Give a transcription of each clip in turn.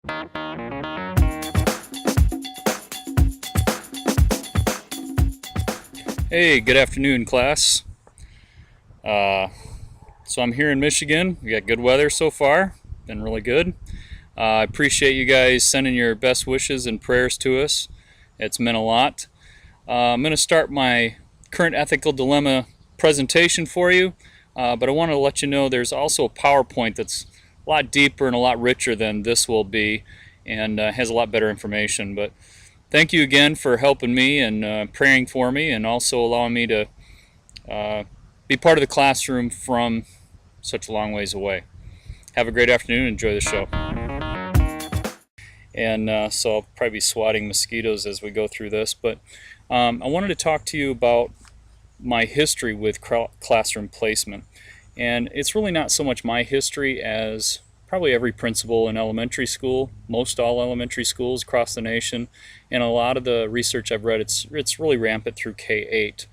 Hey, good afternoon, class. So I'm here in Michigan. We got good weather so far. Been really good. I appreciate you guys sending your best wishes and prayers to us. It's meant a lot. I'm going to start my current ethical dilemma presentation for you, but I want to let you know there's also a PowerPoint that's a lot deeper and a lot richer than this will be, and has a lot better information. But thank you again for helping me and praying for me, and also allowing me to be part of the classroom from such a long ways away. Have a great afternoon. Enjoy the show. And so I'll probably be swatting mosquitoes as we go through this, but I wanted to talk to you about my history with classroom placement. And it's really not so much my history as probably every principal in elementary school, most all elementary schools across the nation, and a lot of the research I've read, it's really rampant through K-8.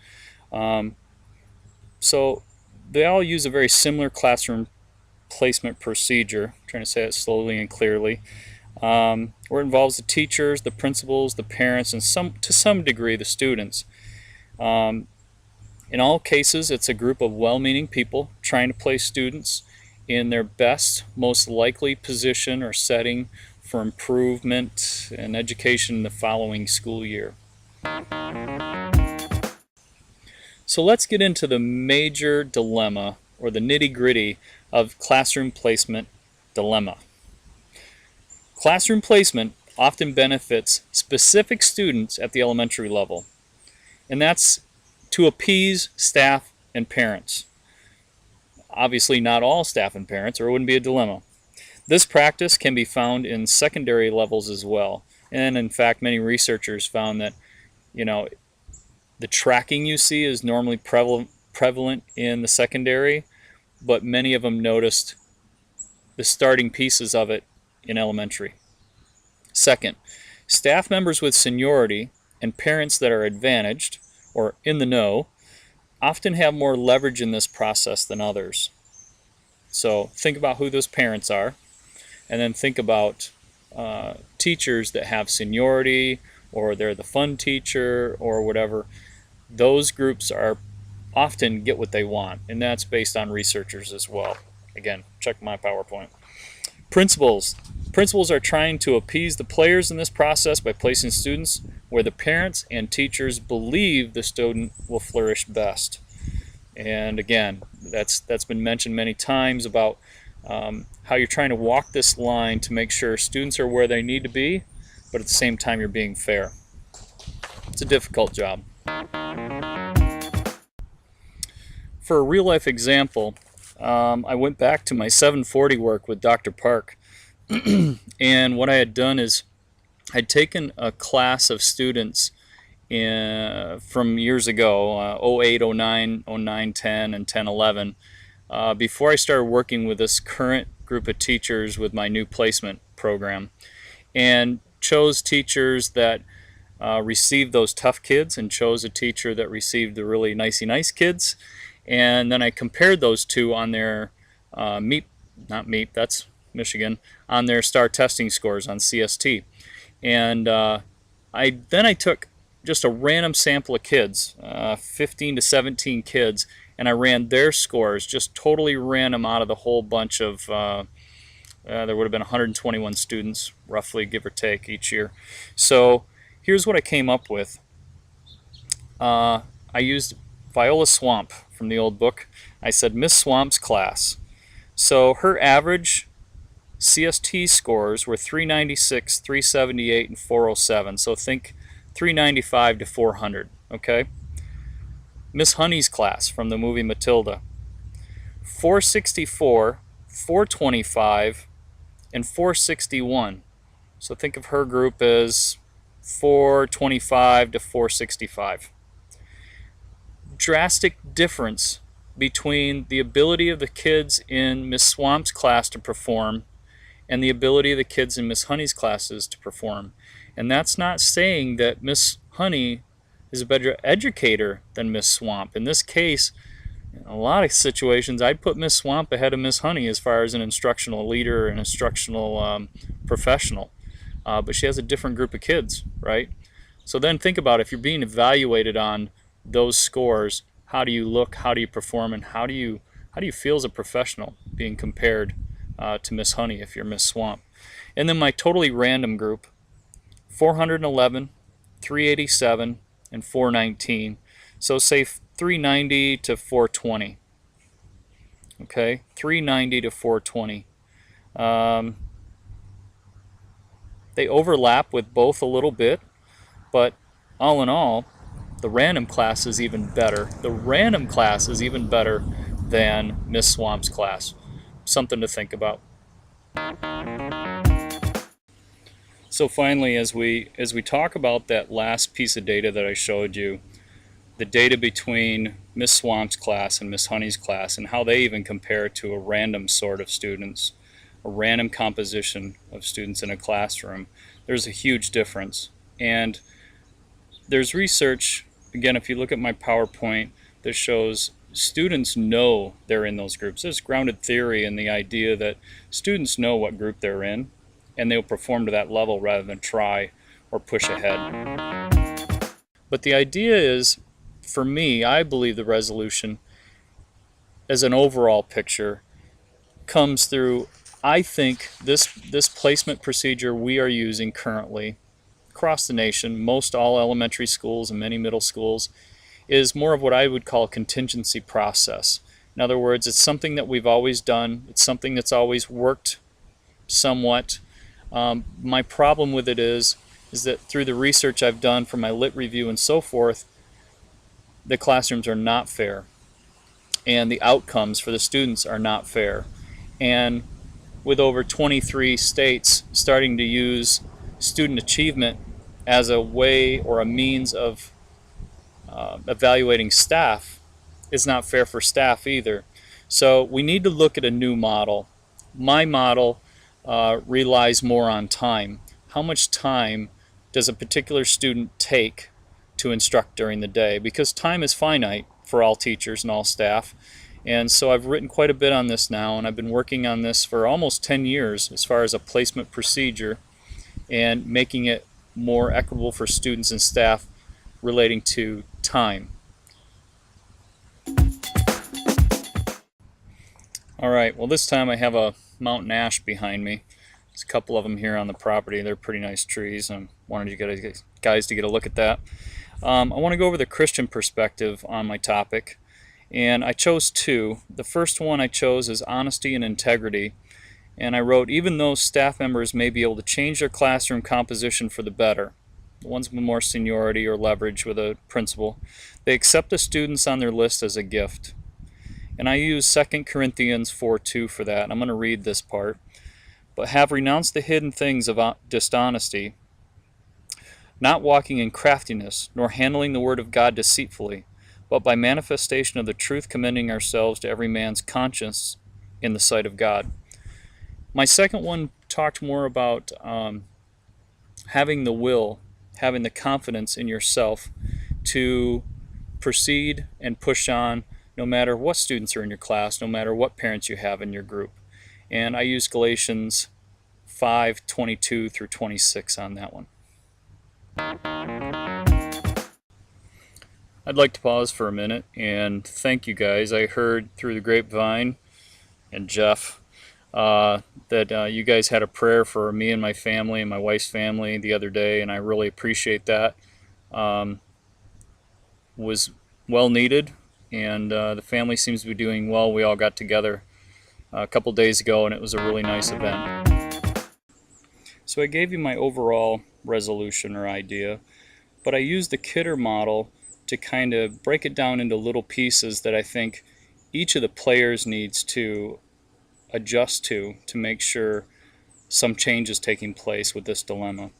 So they all use a very similar classroom placement procedure. I'm trying to say it slowly and clearly, where it involves the teachers, the principals, the parents, and to some degree the students. In all cases, it's a group of well-meaning people trying to place students in their best, most likely position or setting for improvement and education in the following school year. So let's get into the major dilemma, or the nitty-gritty of classroom placement dilemma. Classroom placement often benefits specific students at the elementary level, and that's to appease staff and parents. Obviously not all staff and parents, or it wouldn't be a dilemma. This practice can be found in secondary levels as well, and in fact many researchers found that, the tracking you see is normally prevalent in the secondary, but many of them noticed the starting pieces of it in elementary. Second, staff members with seniority and parents that are advantaged or in the know often have more leverage in this process than others. So think about who those parents are, and then think about teachers that have seniority, or they're the fun teacher or whatever. Those groups are often get what they want, and that's based on researchers as well. Again, check my PowerPoint. Principals are trying to appease the players in this process by placing students where the parents and teachers believe the student will flourish best. And again, that's been mentioned many times about how you're trying to walk this line to make sure students are where they need to be, but at the same time you're being fair. It's a difficult job. For a real-life example, I went back to my 740 work with Dr. Park, and what I had done is I'd taken a class of students from years ago, 08, 09, 09, 10, and 10, 11, before I started working with this current group of teachers with my new placement program, and chose teachers that received those tough kids, and chose a teacher that received the really nicey nice kids. And then I compared those two on their that's Michigan, on their STAR testing scores on CST. And I took just a random sample of kids, 15 to 17 kids, and I ran their scores, just totally random out of the whole bunch of, there would have been 121 students, roughly, give or take, each year. So here's what I came up with. I used Viola Swamp from the old book. I said Miss Swamp's class. So her average CST scores were 396, 378, and 407. So think 395 to 400, okay? Miss Honey's class from the movie Matilda. 464, 425, and 461. So think of her group as 425 to 465. Drastic difference between the ability of the kids in Miss Swamp's class to perform and the ability of the kids in Miss Honey's classes to perform. And that's not saying that Miss Honey is a better educator than Miss Swamp. In this case, In a lot of situations, I'd put Miss Swamp ahead of Miss Honey as far as an instructional leader and instructional professional. But she has a different group of kids, right? So then think about if you're being evaluated on those scores, how do you look, how do you perform, and how do you feel as a professional being compared to Miss Honey if you're Miss Swamp. And then my totally random group, 411, 387, and 419. So say 390 to 420. Okay, 390 to 420. They overlap with both a little bit, but all in all, the random class is even better. The random class is even better than Miss Swamp's class. Something to think about. So finally, as we talk about that last piece of data that I showed you, the data between Miss Swamp's class and Miss Honey's class, and how they even compare to a random sort of students, a random composition of students in a classroom, there's a huge difference. And there's research, again, if you look at my PowerPoint, that shows students know they're in those groups. There's grounded theory in the idea that students know what group they're in, and they'll perform to that level rather than try or push ahead. But the idea is, for me, I believe the resolution as an overall picture comes through, I think this placement procedure we are using currently across the nation, most all elementary schools and many middle schools, is more of what I would call a contingency process. In other words, it's something that we've always done. It's something that's always worked somewhat. My problem with it is that through the research I've done for my lit review and so forth, the classrooms are not fair, and the outcomes for the students are not fair. And with over 23 states starting to use student achievement as a way or a means of evaluating staff, is not fair for staff either. So we need to look at a new model. My model relies more on time. How much time does a particular student take to instruct during the day? Because time is finite for all teachers and all staff. And so I've written quite a bit on this now, and I've been working on this for almost 10 years as far as a placement procedure and making it more equitable for students and staff relating to time. Alright, well this time I have a mountain ash behind me. There's a couple of them here on the property. They're pretty nice trees. I wanted you guys to get a look at that. I want to go over the Christian perspective on my topic, and I chose two. The first one I chose is honesty and integrity, and I wrote, even though staff members may be able to change their classroom composition for the better, the ones with more seniority or leverage with a principal, they accept the students on their list as a gift. And I use 2 Corinthians 4:2 for that. I'm going to read this part. But have renounced the hidden things of dishonesty, not walking in craftiness, nor handling the word of God deceitfully, but by manifestation of the truth commending ourselves to every man's conscience in the sight of God. My second one talked more about having the will, having the confidence in yourself to proceed and push on no matter what students are in your class, no matter what parents you have in your group. And I use Galatians 5:22 through 26 on that one. I'd like to pause for a minute and thank you guys. I heard through the grapevine and Jeff that you guys had a prayer for me and my family and my wife's family the other day, and I really appreciate that. Was well needed, and the family seems to be doing well. We all got together a couple days ago, and it was a really nice event. So I gave you my overall resolution or idea, but I used the Kidder model to kind of break it down into little pieces that I think each of the players needs to adjust to make sure some change is taking place with this dilemma.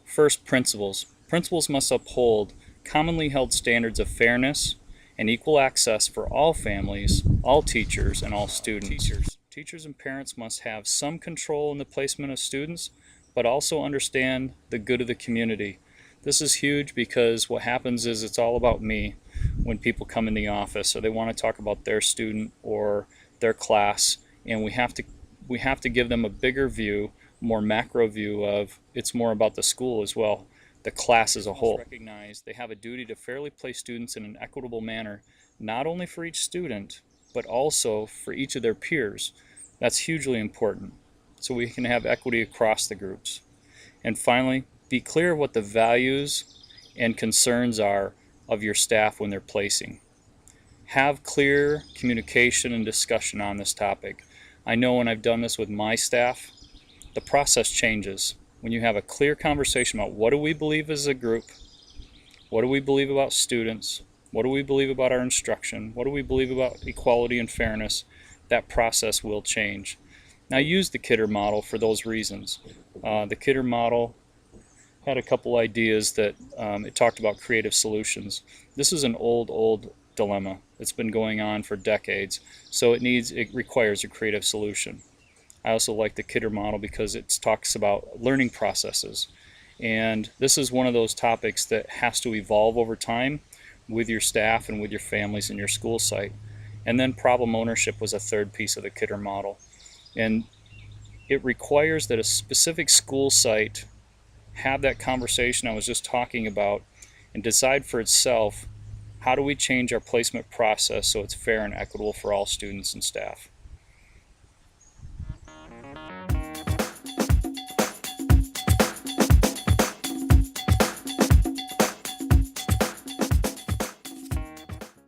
First, principals. Principals must uphold commonly held standards of fairness and equal access for all families, all teachers, and all students. Teachers and parents must have some control in the placement of students, but also understand the good of the community. This is huge because what happens is it's all about me. when people come in the office, or they want to talk about their student or their class, and we have to give them a bigger view, more macro view of it's more about the school as well, the class as a whole. Recognize they have a duty to fairly place students in an equitable manner, not only for each student, but also for each of their peers. That's hugely important, so we can have equity across the groups. And finally, be clear what the values and concerns are of your staff when they're placing. Have clear communication and discussion on this topic. I know when I've done this with my staff, the process changes. When you have a clear conversation about what do we believe as a group, what do we believe about students, what do we believe about our instruction, what do we believe about equality and fairness, that process will change. Now, I use the Kidder model for those reasons. The Kidder model had a couple ideas that it talked about creative solutions. This is an old dilemma. It's been going on for decades, so it requires a creative solution. I also like the Kidder model because it talks about learning processes, and this is one of those topics that has to evolve over time with your staff and with your families and your school site. And then problem ownership was a third piece of the Kidder model, and it requires that a specific school site have that conversation I was just talking about and decide for itself, how do we change our placement process so it's fair and equitable for all students and staff.